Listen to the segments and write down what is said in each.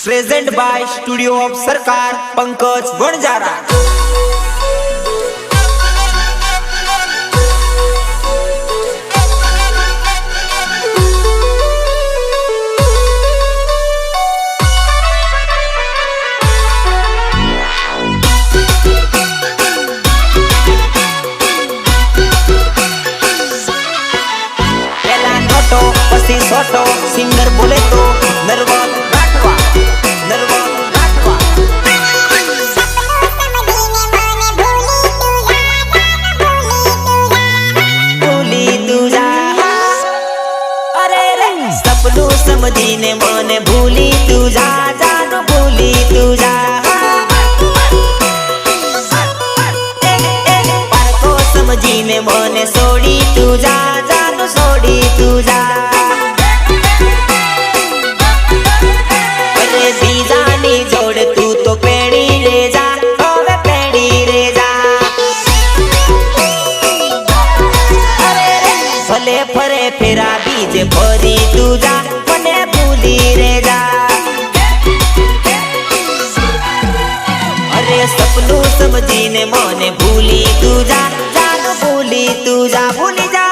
Present by studio of सरकार पंकज वणजारा। पसी सोटो singer बोले तो नरवा राठवा नरवा राठवा। भूली तुझा अरे रे सपनों समझीने मने भूली तुझा जानो भूली तुझा पारको समझीने मने सोडी तुझा जानो सोडी तुझा। जोड़ तू तो पेड़ी रे जा ओवे पेड़ी रे जा। अरे रे भले फरे फेरा बीजे भरी तू जा मने भूली रे जा। अरे सपनों समझीने मने भूली तू जा जानो भूली तू जा भूली जा।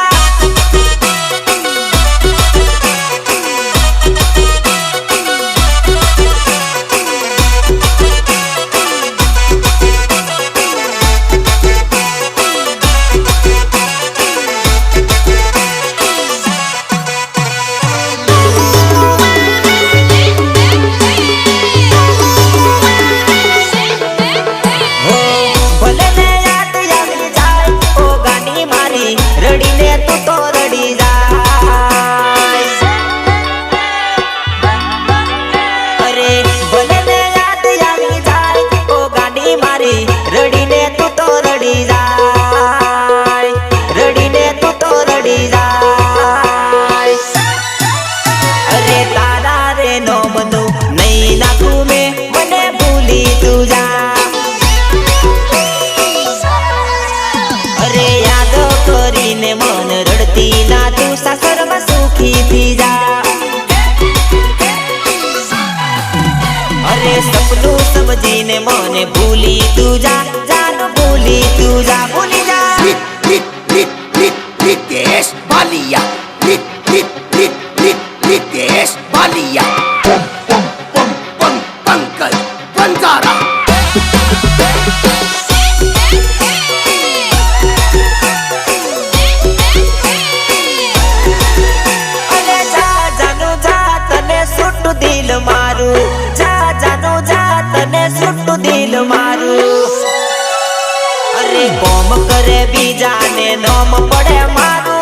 मन रड़ती ना तू सासर में सुखी थी जा। अरे सपनों समझीने मने भूली तू जा जानो भूली तू जा भूली जा। रितेश बालिया रितेश बालिया पंकज वणजारा। दिल मारू जा जानो जा तने सुट्टू दिल मारू। अरे कोम करे बीजा ने नोम पड़े मारू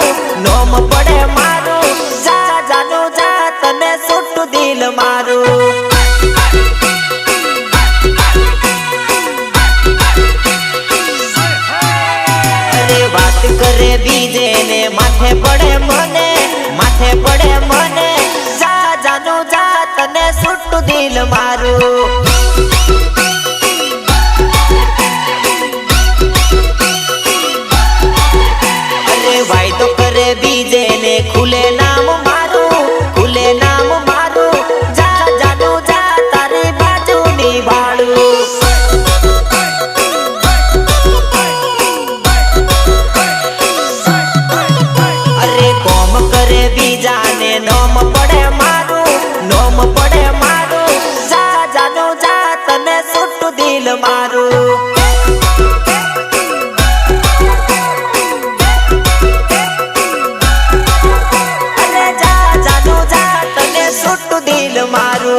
नोम पड़े मारू जा जानो जा तने सुट्टू दिल मारू। अरे बात करे बीजे ने माथे पड़े मने जा जानो जा तने सुट्टू दिल मारू। अरे भाई तो करे बीजे ने खुले नाम मारू जा जानो जा तारे बाजू निभाड़ू। अरे कोम करे बीजा ने नोम पड़े मारू जा जानो जा तने सुट्टू दिल मारू। अरे जा जानो जा तने सुट्टू दिल मारू।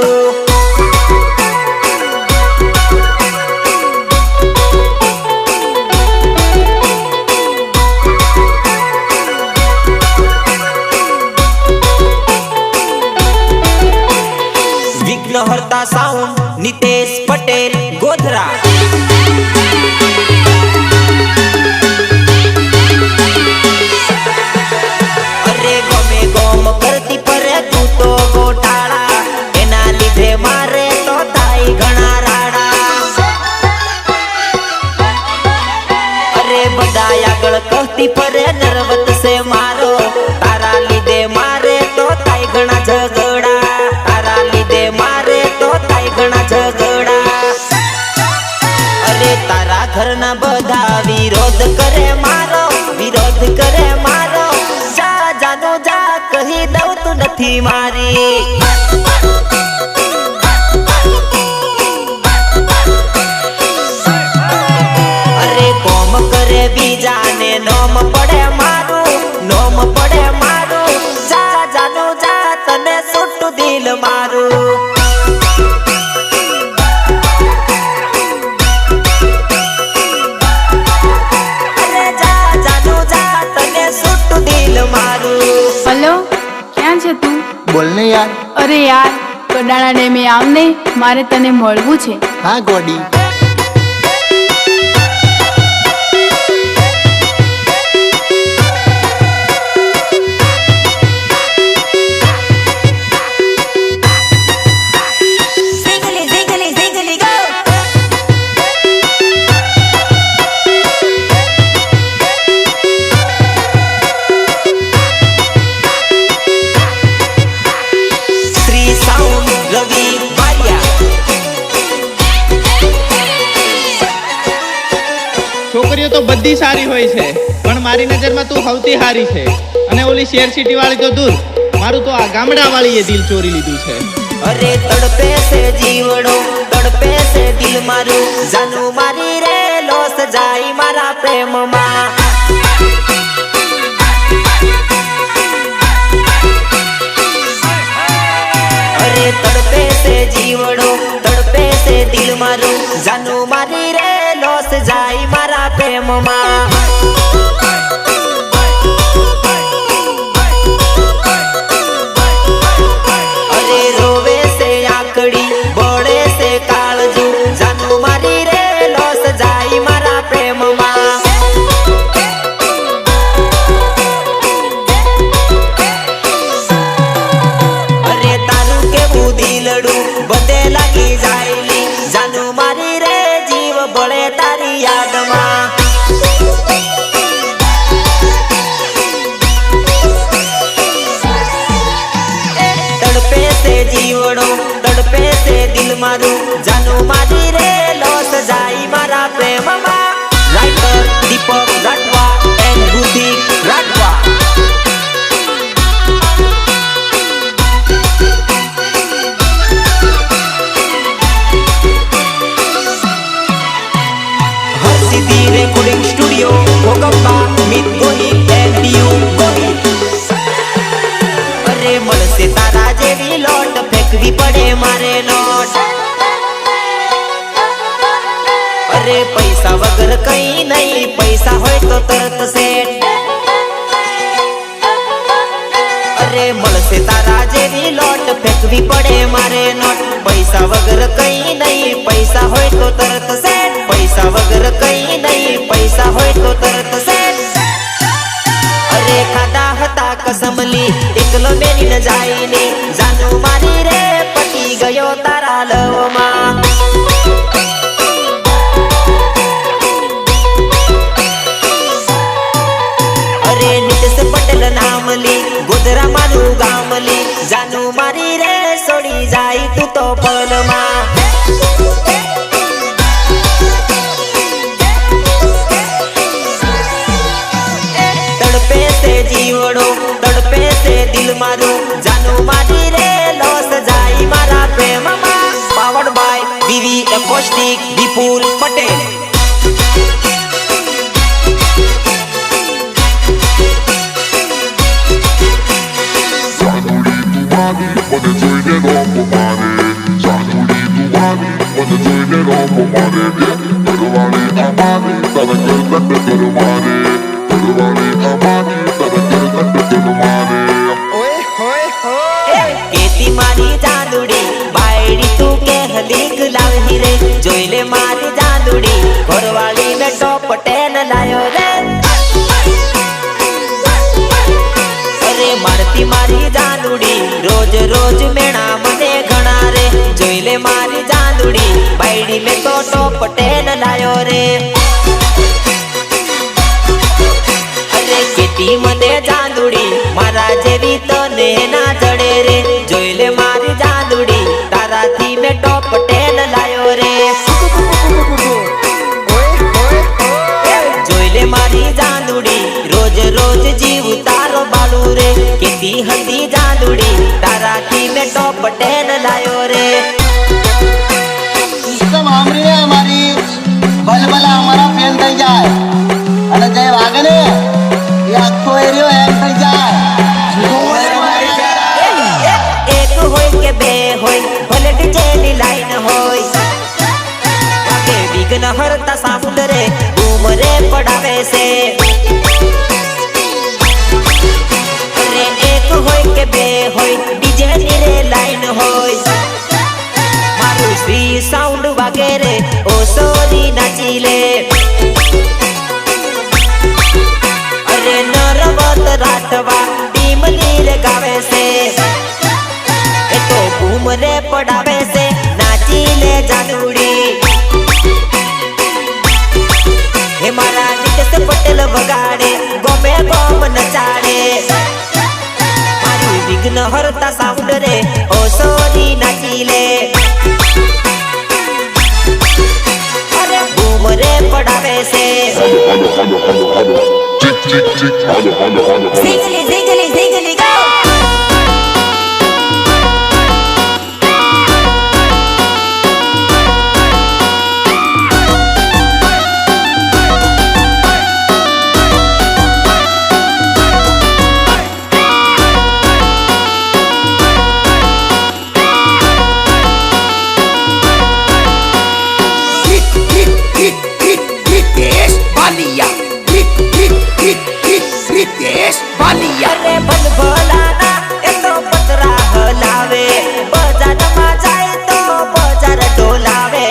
विघ्नहर्ता साउंड नितेश पटेल गोधरा। अरे गमे गम करती परे तू तो गोटाळा एना लीधे मारे तो थाई घणा राडा। अरे बधाय आगळ कहती परे नरवत से मारो तारा लीधे मारे तो थाई घणा झगड़ा तारा लीधे मारे तो थाई નથી મારી. અરે કોમ કરે બીજાને નોમ પડે મારું, નોમ પડે મારું. જા જાનું જા તને છૂટું દિલ મારું. અરે જા જાનું જા તને છૂટું દિલ મારું. હલો, ક્યાં છે તું? બોલને યાર. અરે યાર, કડાણા ડેમે આવને, મારે તને મળવું છે. હા ગોડી. Ziggly, ziggly, ziggly, go. Three sound, Ravi, Maria. છોકરીઓ તો બધી સારી હોય છે, પણ મારી નજરમાં તું સૌથી સારી છે. અને ઓલી શેર સિટી વાળી તો દૂર, મારું તો આ ગામડા વાળીએ દિલ ચોરી લીધું છે. અરે તડપે છે જીવડો, તડપે છે દિલ મારું. જાનું મારી રે લોસ જાય મારા પ્રેમમાં. અરે તડપે છે જીવડો, તડપે છે દિલ મારું. જાનું મારી રે લોસ જાય મારા પ્રેમમાં. અરે રોવે છે આકડી, બળે છે કાળજુ. જાનું મારી રે લોસ જાય મારા પ્રેમમાં. અરે તારું કેવું દિલડું બધે લાગી જાયલી. જાનું મારી રે જીવ બળે તારી યાદમાં. તડપે છે જીવડો, તડપે છે દિલ મારું. જાનું મારી રે લોસ જાય મારા પ્રેમમાં. Writer Deepak Rathwa and Rudhik Rathwa. Harsiddhi recording studio, Bhogamba, Mit Gohil and Diyu Gohil. અરે મળશે તારા જેવી લોટ, ફેંકવી પડે મારે નોટ. અરે પૈસા વગર કઈ નહીં, પૈસા હોય તો તરત સેટ. અરે મળશે તારા જેવી લોટ, ફેંકવી પડે મારે નોટ. પૈસા વગર કઈ નહીં, પૈસા હોય તો તરત સેટ. પૈસા વગર કઈ નહીં, પૈસા હોય તો તરત સેટ. અરે ખાધા હતા કસમલી, એકલો મેલી ન જાય ને. જાનું મારી રે પટી ગયો તારા લવમાં. અરે નિતેશ પટેલ નામલી, ગોધરા મારું ગામલી. જાનું મારી રે છોડી જાય તું તો પલમાં. તડપે છે જીવડો, તડપે છે દિલ મારું. જાનું મારી રે લોસ જાય મારા પ્રેમમાં. Powered by VV acoustic, Vipul Patel. Wanna join it all for money. Januli Duwani, wanna join it all for money. Perwani Amani, Tarakal Kanda Perwani. Perwani Amani, Tarakal Kanda Perwani. કેતી મારી જાદુડી, બાયડી તું કે હલીક લાવહી રે. જોઈ લે મારી જાદુડી, ઘરવાળી ને ટોપટેન લાયો રે. અરે મારતી મારી જાદુડી, રોજ રોજ મેણા મને ઘણા રે. જોઈ લે મારી જાદુડી, બાયડી મેં તો ટોપટેન લાયો રે. અરે કેતી મને જાદુડી, મારા જેવી તને ના જડે રે. જોઈ લે મારી જાદુડી, તારાથી મેં ટોપટેન લાયો રે. જોઈ લે મારી તો પટેલ લાયો રે સિસ્ટમ સાંભળીને અમારી બલબલા અમારા ફેલ થઈ જાય અને જે વાગે ને એ આખો એરિયો હેંગ થઈ જાય એક હોય કે બે હોય ભલે ડીજેની લાઈન હોય વાગે વિઘ્ન હરતા સાઉન્ડ રે બૂમ રે પડાવે છે અરે એક હોય કે બે હોય ડીજેની રે લાઈન હોય મારું શ્રી સાઉન્ડ વાગે રે ઓ સોરી નાચી લે અરે નરવત રાઠવા ટીમલી રે ગાવે છે એ તો બૂમ રે પડાવે છે નાચી લે જાનુડી હે મારા નિકેશ પટેલ વગાડે ગમે ગમ નચાડે મારું વિઘ્ન હરતા સાઉન્ડ રે ઓ સોરી નાચી લે અરે બૂમ રે પડાવે છે Tick, tick, tick, holla, holla, holla, holla. Ziggly, ziggly, ziggly, go! Ritesh Balia. Ritesh Balia. અરે ભલભલાના એ તો પતરા હલાવે બજારમાં જાય તો બજાર ડોલાવે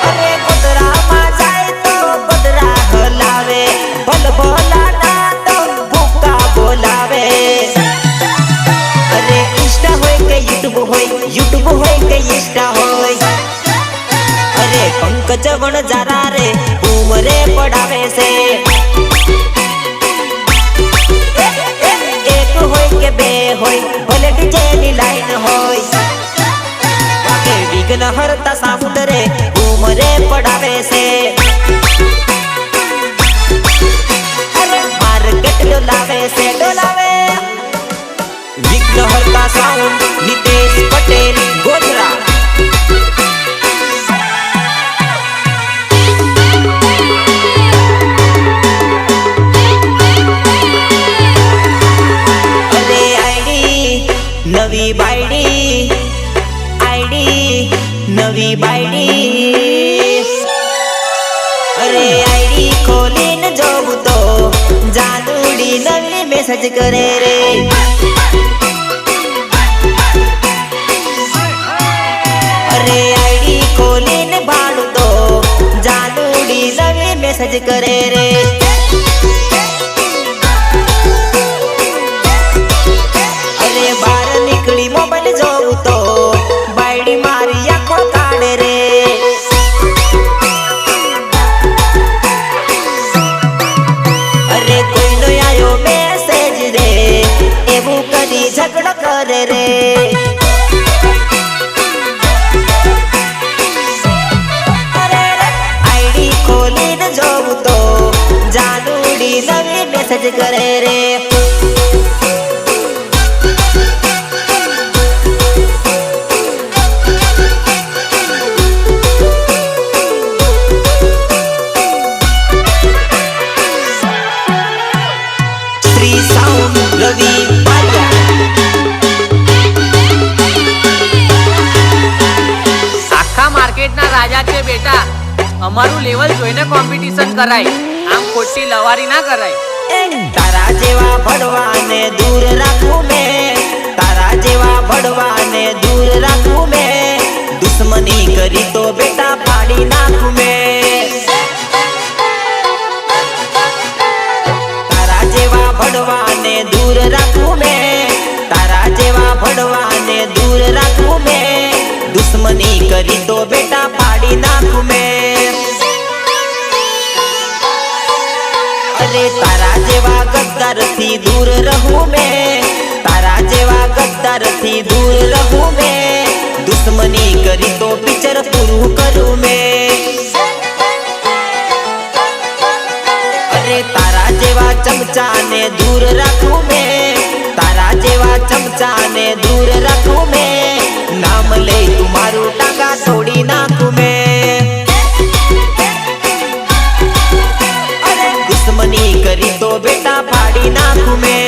અરે પતરામાં જાય તો પતરા હલાવે ભલભલાના તો ભૂકા બોલાવે અરે ઇન્સ્ટા હોય કે યુટ્યુબ હોય કે ઇન્સ્ટા હોય અરે પંકજ વણજારા રે બૂમ રે પડાવે છે એક હોય કે બે હોય ભલે ડીજેની લાઈન હોય વાગે વિઘ્ન હરતા સાઉન્ડ રે બૂમ રે પડાવે છે અરે માર્કેટ ડોલાવે છે ડોલાવે વિઘ્ન હરતા સાઉન્ડ નિતેશ પટેલ ગોધરા નવી બાયડી અરે આઈડી ખોલીને જોવું તો જાનુડી નવી મેસેજ કરે રે અરે આઈડી ખોલીને ભાડું તો જાનુડી નવી મેસેજ કરે રે અરે બાર નીકળી મોબાઈલ જોવું તો બાયડી મારી આંખો કાઢે રે અરે કોઈનો આયો મેસેજ રે એવું કદી ઝઘડો કરે રે અરે આઈડી ખોલીને જોવું તો જાનુડી નવી મેસેજ કરે રે રવિ આખા માર્કેટના રાજા છે બેટા અમારું લેવલ જોઈને કોમ્પિટિશન કરાય આમ ખોટી લવારી ના કરાય તારા જેવા ભડવાને દૂર રાખું મેં તારા જેવા ભડવાને દૂર રાખું મેં દુશ્મની કરી તો બેટા પાડી નાખું મેં તારા જેવા ભડવાને દૂર રાખું મેં તારા જેવા ભડવાને દૂર રાખું મેં દુશ્મની કરી તો બેટા પાડી નાખું મેં અરે તારા જેવા ગદ્દારથી દૂર રહું મેં તારા જેવા ગદ્દારથી દૂર રહું મેં દુશ્મની કરી તો પિક્ચર પૂરું કરું મેં અરે તારા જેવા ચમચાને દૂર રાખું મેં તારા चमचा ने दूर रखूं मैं, नाम ले तुम्हारू टांगा तोड़ी नाखूं मैं। अरे दुश्मनी करी तो बेटा फाड़ी नाखूं मैं।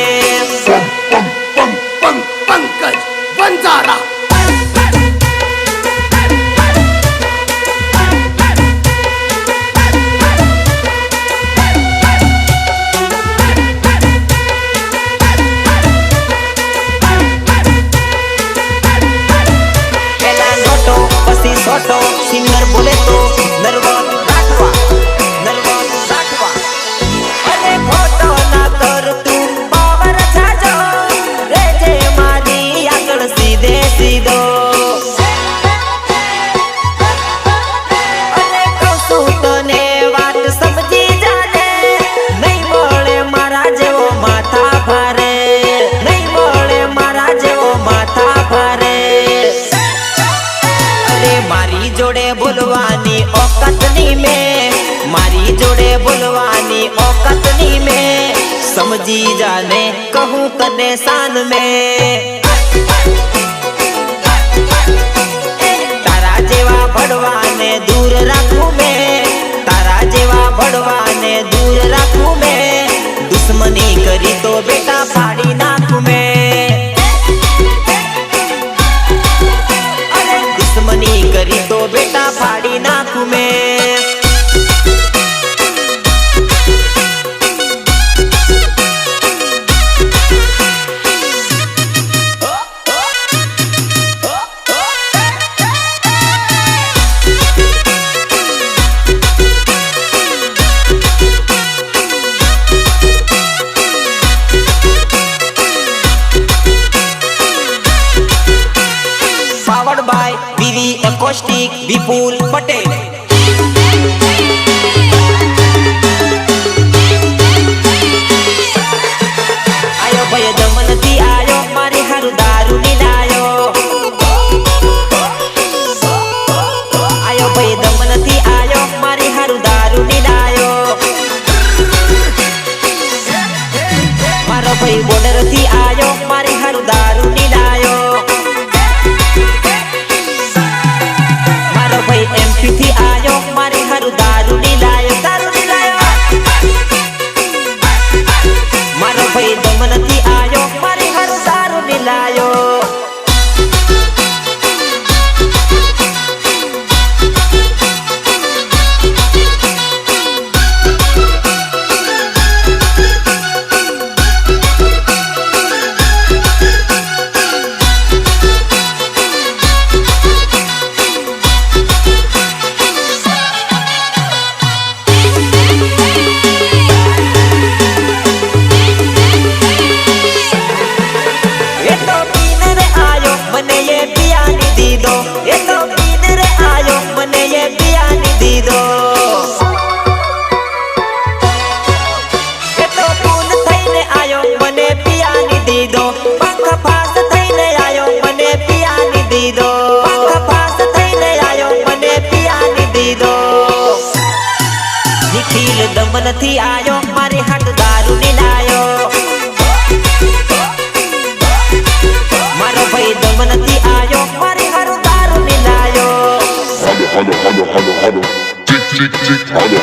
पंकज बंजारा। छोटो सिंगर बोले तो नरवन राठवा, नरवन राठवा। अरे खोटो ना कर तू पावर छाजो, रे जे मारी आगळ सीधे सीधो। अरे कसू तने वात समझी जाने, नहीं बोले मारा जेवो माथा भारे, नहीं बोले मारा जेवो माथा भारे। मारी जोड़े बोलवानी औकतनी में, मारी जोड़े बोलवानी औकतनी में, समझी जाने कहूँ तने शान में। तारा जेवा भड़वाने दूर रखूं मैं, तारा जेवा भड़वाने दूर रखूं मैं, दुश्मनी करी तो बेटा फाड़ी नाखूं मैं। दुश्मनी करी तो बेटा फाड़ी नाखूं मैं। Powered by BV Acoustic विपुल पटेल। आयो भाई दमन थी आयो मारी हारू दारू नीलायो। आयो भाई दमन थी आयो मारी हारू दारू नीलायो। मारो भाई बॉर्डर थी आयो मारी हारू दारू नीलायो। MP थी आयो मारी हारू दारू नीलायो, दारू नीलायो। मारो भाई दमन थी आयो मारी हारू दारू नीलायो। निखिल दमन थी आयो मारी हाट दारू नीलायो। मारो भाई दमन थी आयो मारी हारू दारू नीलायो। Hello, tick, tick, tick, hello.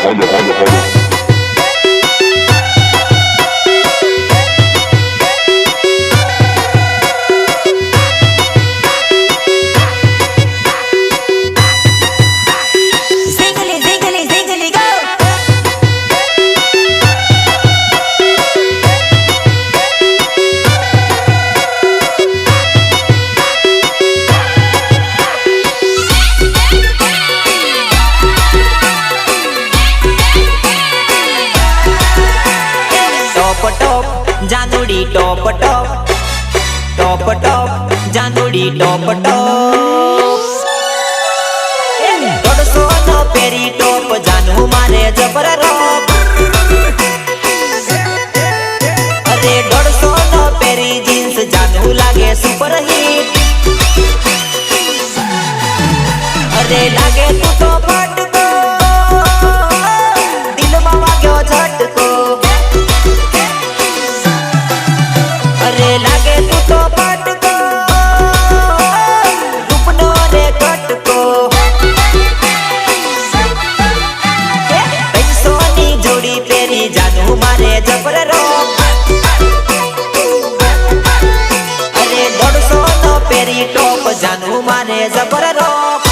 जानूड़ी टॉप टॉप, टॉप टॉप जानूड़ी टॉप टॉप। दौड़सो नो पेरी टॉप जानू मारे जबर रोप। अरे दौड़सो नो पेरी जीन्स जानू लागे सुपर हिट। अरे लागे तू तो फटको, दिल में वाग्यो झटको। अरे लागे तू तो फट જબર rock.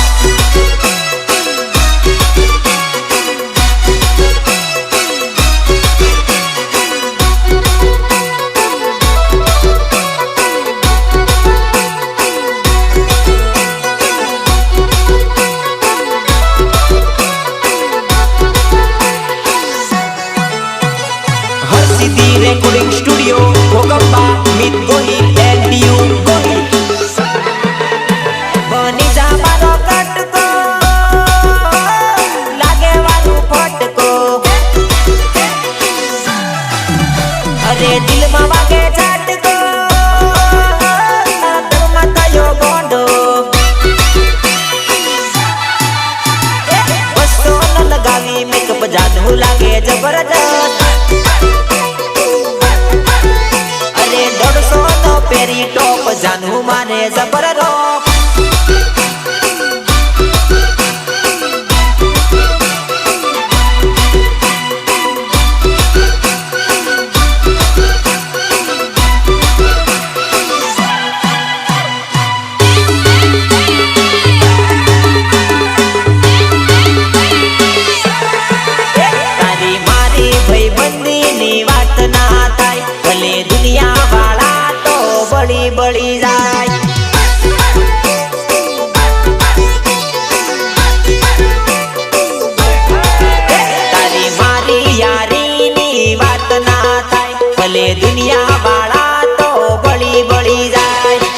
Harsiddhi recording studio Bhogamba Mit Gohil and યુ ગોહિલ. બની જા મારો કટકો લાગે વાળું ફટકો. અરે દિલમાં વાગે ઝાટકો તળમાં થયો ગોંડો. બસો ન લગાવી મેકઅપ જાદુ લાગે જબરદસ્ત. અરે 150 નો પેરી ટોપ જાનુ મારે જબર રોક. તારી મારી ભાઈબંધીની વાત ના થાય ભલે દુનિયા વાળા તો બળી બળી જાય. તારી મારી યારીની વાત ના થાય ભલે દુનિયા વાળા તો બળી બળી જાય.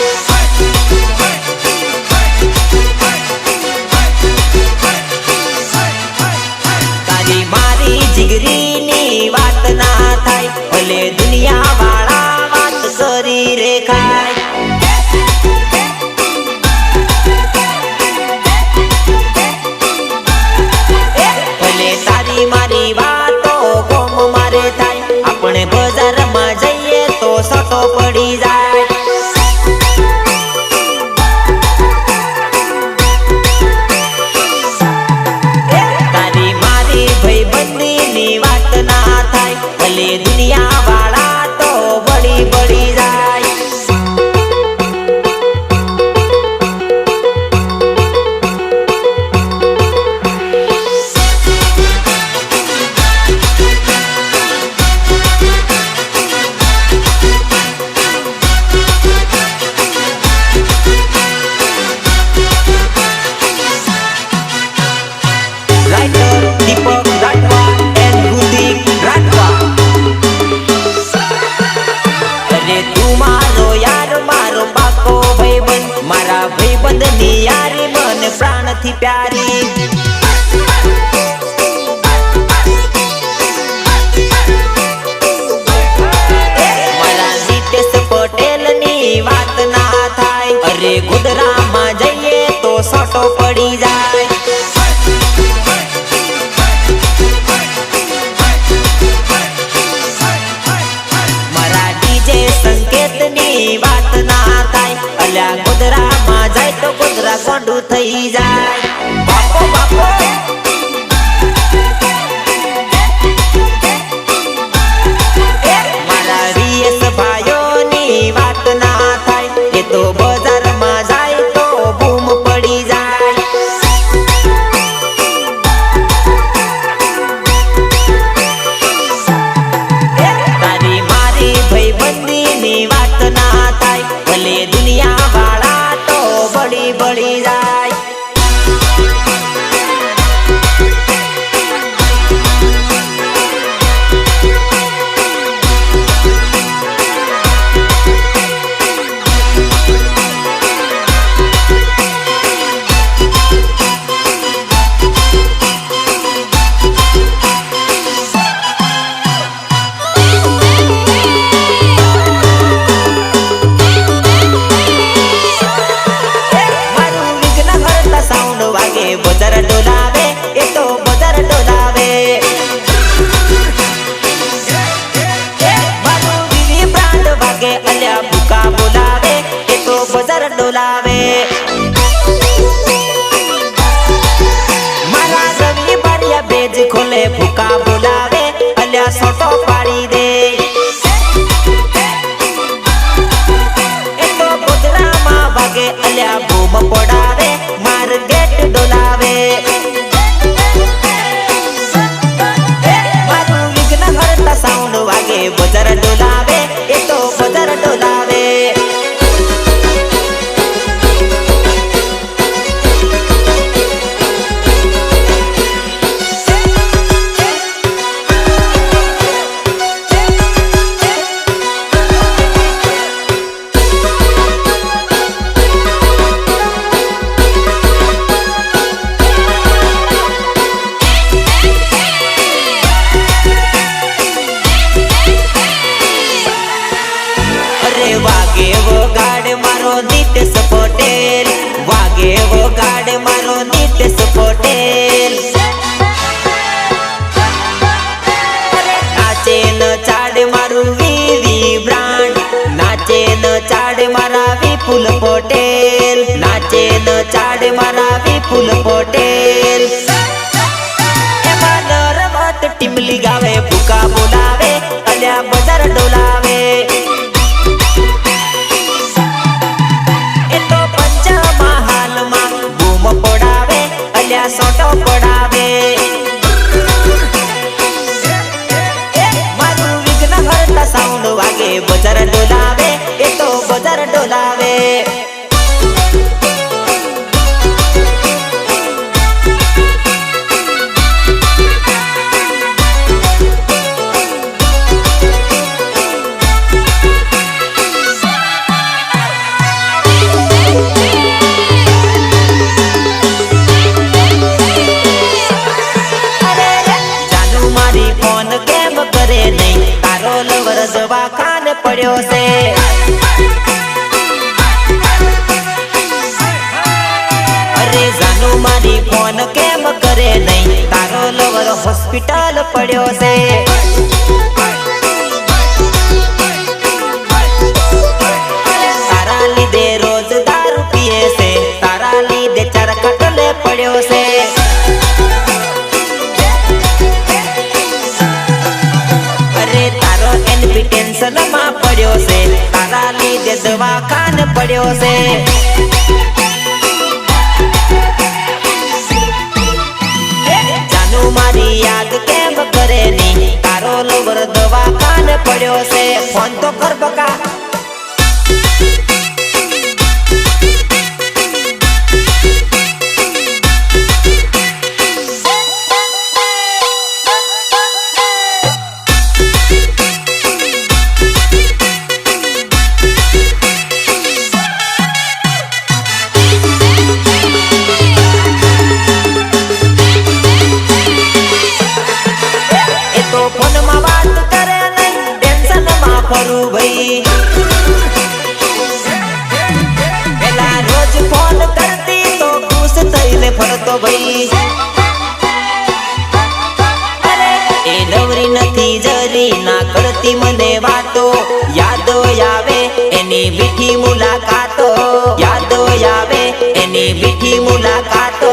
તારી મારી જીગરીની વાત ના થાય ભલે દુનિયા વાળા વાત કરી રે ખાય. ભલે તારી મારી વાતો ગોમ મારે થાય આપણે બજારમાં જઈએ તો સટો પડી જાય. તારી મારી ભાઈબંધીની વાત ના થાય ભલે દુનિયા વાળા તો બળી બળી જાય. Writer Deepak Rathwa and Rudhik Rathwa. અરે તું મારો યાર મારો પાકો ભાઈબંધ મારા ભાઈબંધની યારી મને પ્રાણથી પ્યારી. મારા નીતેશ પટેલની વાત ના થાય અરે ગોધરામાં જઈએ તો સટો પડી જાય. મારા ડીજે સંકેતની વાત ના થાય અલ્યા ગોધરામાં જાય તો ગોધરા ગોંડું થઈ જાય. બાપો બાપો મારા વીએસ ભાઈઓની વાત ના થાય એ તો બજારમાં જાય તો બૂમ પડી જાય. તારી મારી ભાઈબંધીની વાત ના થાય ભલે દુનિયા વાળા તો બળી બળી જાય. मारो नितेश पटेल, वागे वो गाड मारो नितेश पटेल। नाचे न चाड मारू वीवी ब्रांड, नाचे न चाड मारा विपुल पटेल, नाचे न चाड मारा विपुल पटेल। टिमली गावे भूका बोलावे, अल्या बजार डोलावे। ए तो पंचमहाल में बूम पड़ावे, अल्या सोटो पड़ावे। मारू विघ्न हरता साउंड वागे बजार डोलावे, ए तो बजार डोलावे। दवाखाने पड़ो से अरे जानू मारी फोन केम करे नहीं, तारो लवर हॉस्पिटल पड़ो से। तारा लीधे रोज दारू पिए से, तारा लीधे चार खटले पड़ो से। टेंशन में पड़ो से, तारा लीधे दवाखाने पड़ो से। जानू मारी याद केम करे नी, तारो लोवर दवाखाने पड़ो से। फोन तो कर बका। फरू भाई पेला रोज फोन करती तो खुश थईने फरतो भाई। अरे ए नवरी नथी जरी ना करती मने वातो, यादो आवे एनी मीठी मुलाकातो, यादो आवे एनी मीठी मुलाकातो।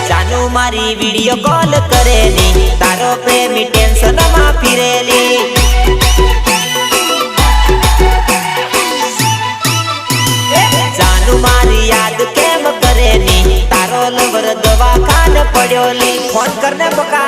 जानू मारी वीडियो कॉल करेली, तारो प्रेमी टेंशन में फिरेली। जानू मारी याद केम करेली, तारो लवर दवाखाने पड़ोली। फोन करने बका।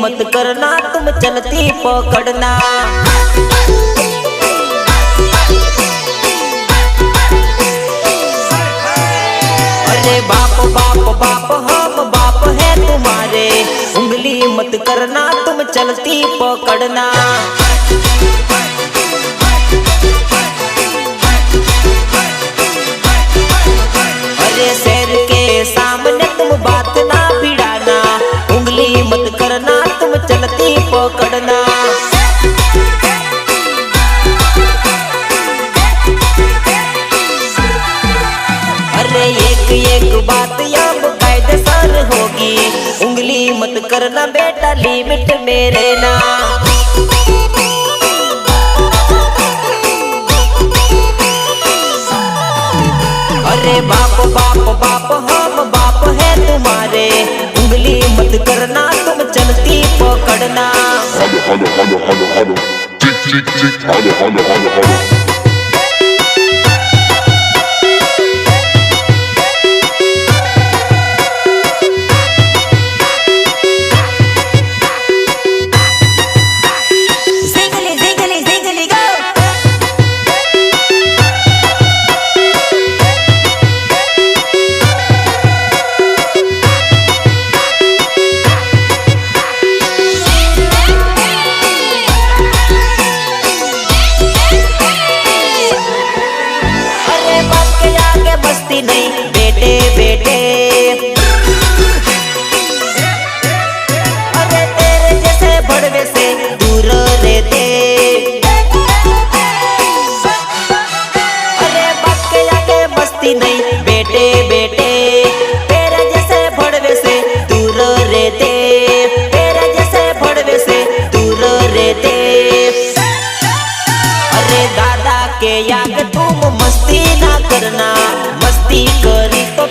मत करना तुम चलती पकड़ना। अरे बाप बाप बाप हम बाप है तुम्हारे, उंगली मत करना तुम चलती पकड़ना। अरे शेर के सामने तुम बात ना भिड़ाना, उंगली मत करना तुम चलती पकड़ना। अरे एक एक बात अब कायदेसर होगी, उंगली मत करना बेटा लिमिट में रहना। अरे बाप बाप बाप हम बाप है तुम्हारे, उंगली मत करना तुम चलती पकड़ना। Hello, hello, hello, hello, hello. Tick, tick, tick. Hello, hello, hello, hello.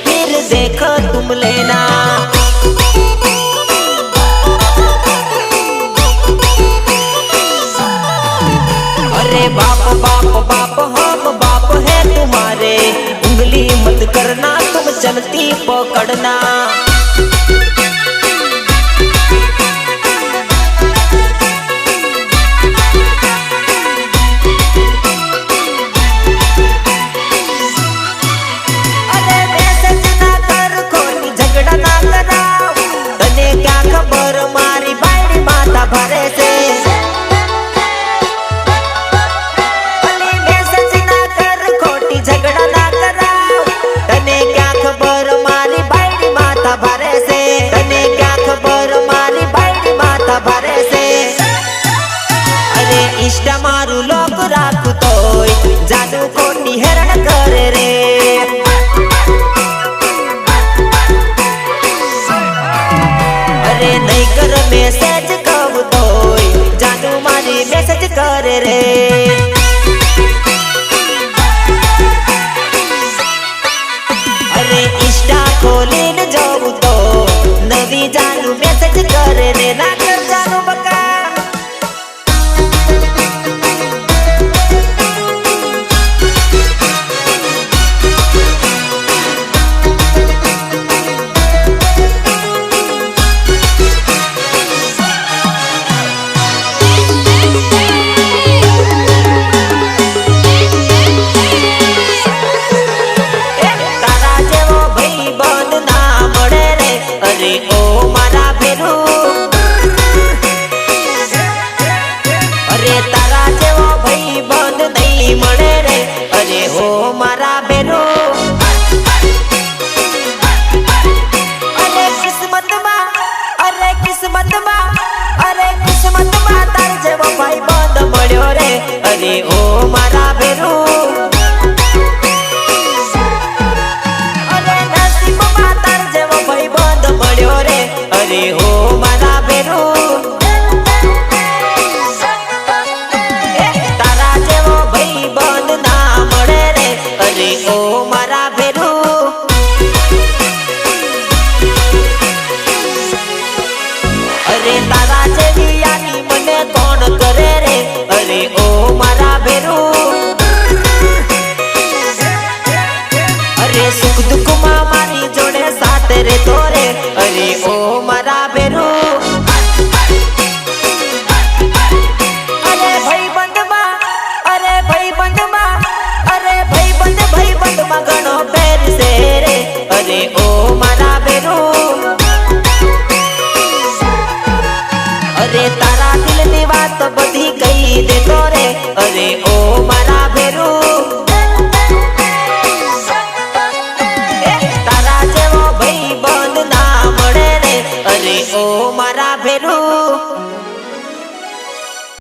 फिर देख तुम लेना। अरे बाप बाप बाप हम बाप है तुम्हारे, उंगली मत करना तुम चलती पकड़ना। अरे मैसेज ना कर खोटी झगड़ा ना कराओ, तने क्या खबर मारी बायड़ी माता भरे से। झगड़ा ना कराओ, तने क्या खबर मारी बायड़ी माता भरे से। तने क्या खबर मारी बायड़ी माता भरे से। अरे इष्ट मारू लोक राखू तोय जादू खोटी हेरण करे रे। अरे नहीं कर मैसेज कहू तोय जादू मारी मैसेज करे रे। इंस्टा खोलीने जाऊ तो नवी जानू मैसेज करे रे, ना कर जानू बका। अरे ओ मारा भेरू, अरे तारा जेवो भाई बंद नहीं मळे रे। अरे हो मारा भेरू, अरे किस्मत मा, अरे किस्मत मा, अरे किस्मत मा तार जेवो भाई बंद मळ्यो रे। अरे ओ मारा भेरू, अरे हो मारा भेरू। तारा जेवो भाई बंद ना मळे रे। अरे ओ मारा भेरू, अरे तारा जेवी यानी मने कोण करे रे। अरे ओ मारा भेरू, अरे सुख दुख मा मारी जोड़े साथ रे तोरे। अरे ओ मारा भेरू, अरे भाई बंद मा, अरे भाई बंद मा, अरे भाई बंद मा घणो पैर से रे। अरे ओ मारा भेरू, अरे तारा दिल नी बात बधी कही दे तोरे। अरे ओ मारा भेरू, तारा जेवो भाई बंद ना मळे रे। अरे ओ मारा भेरू।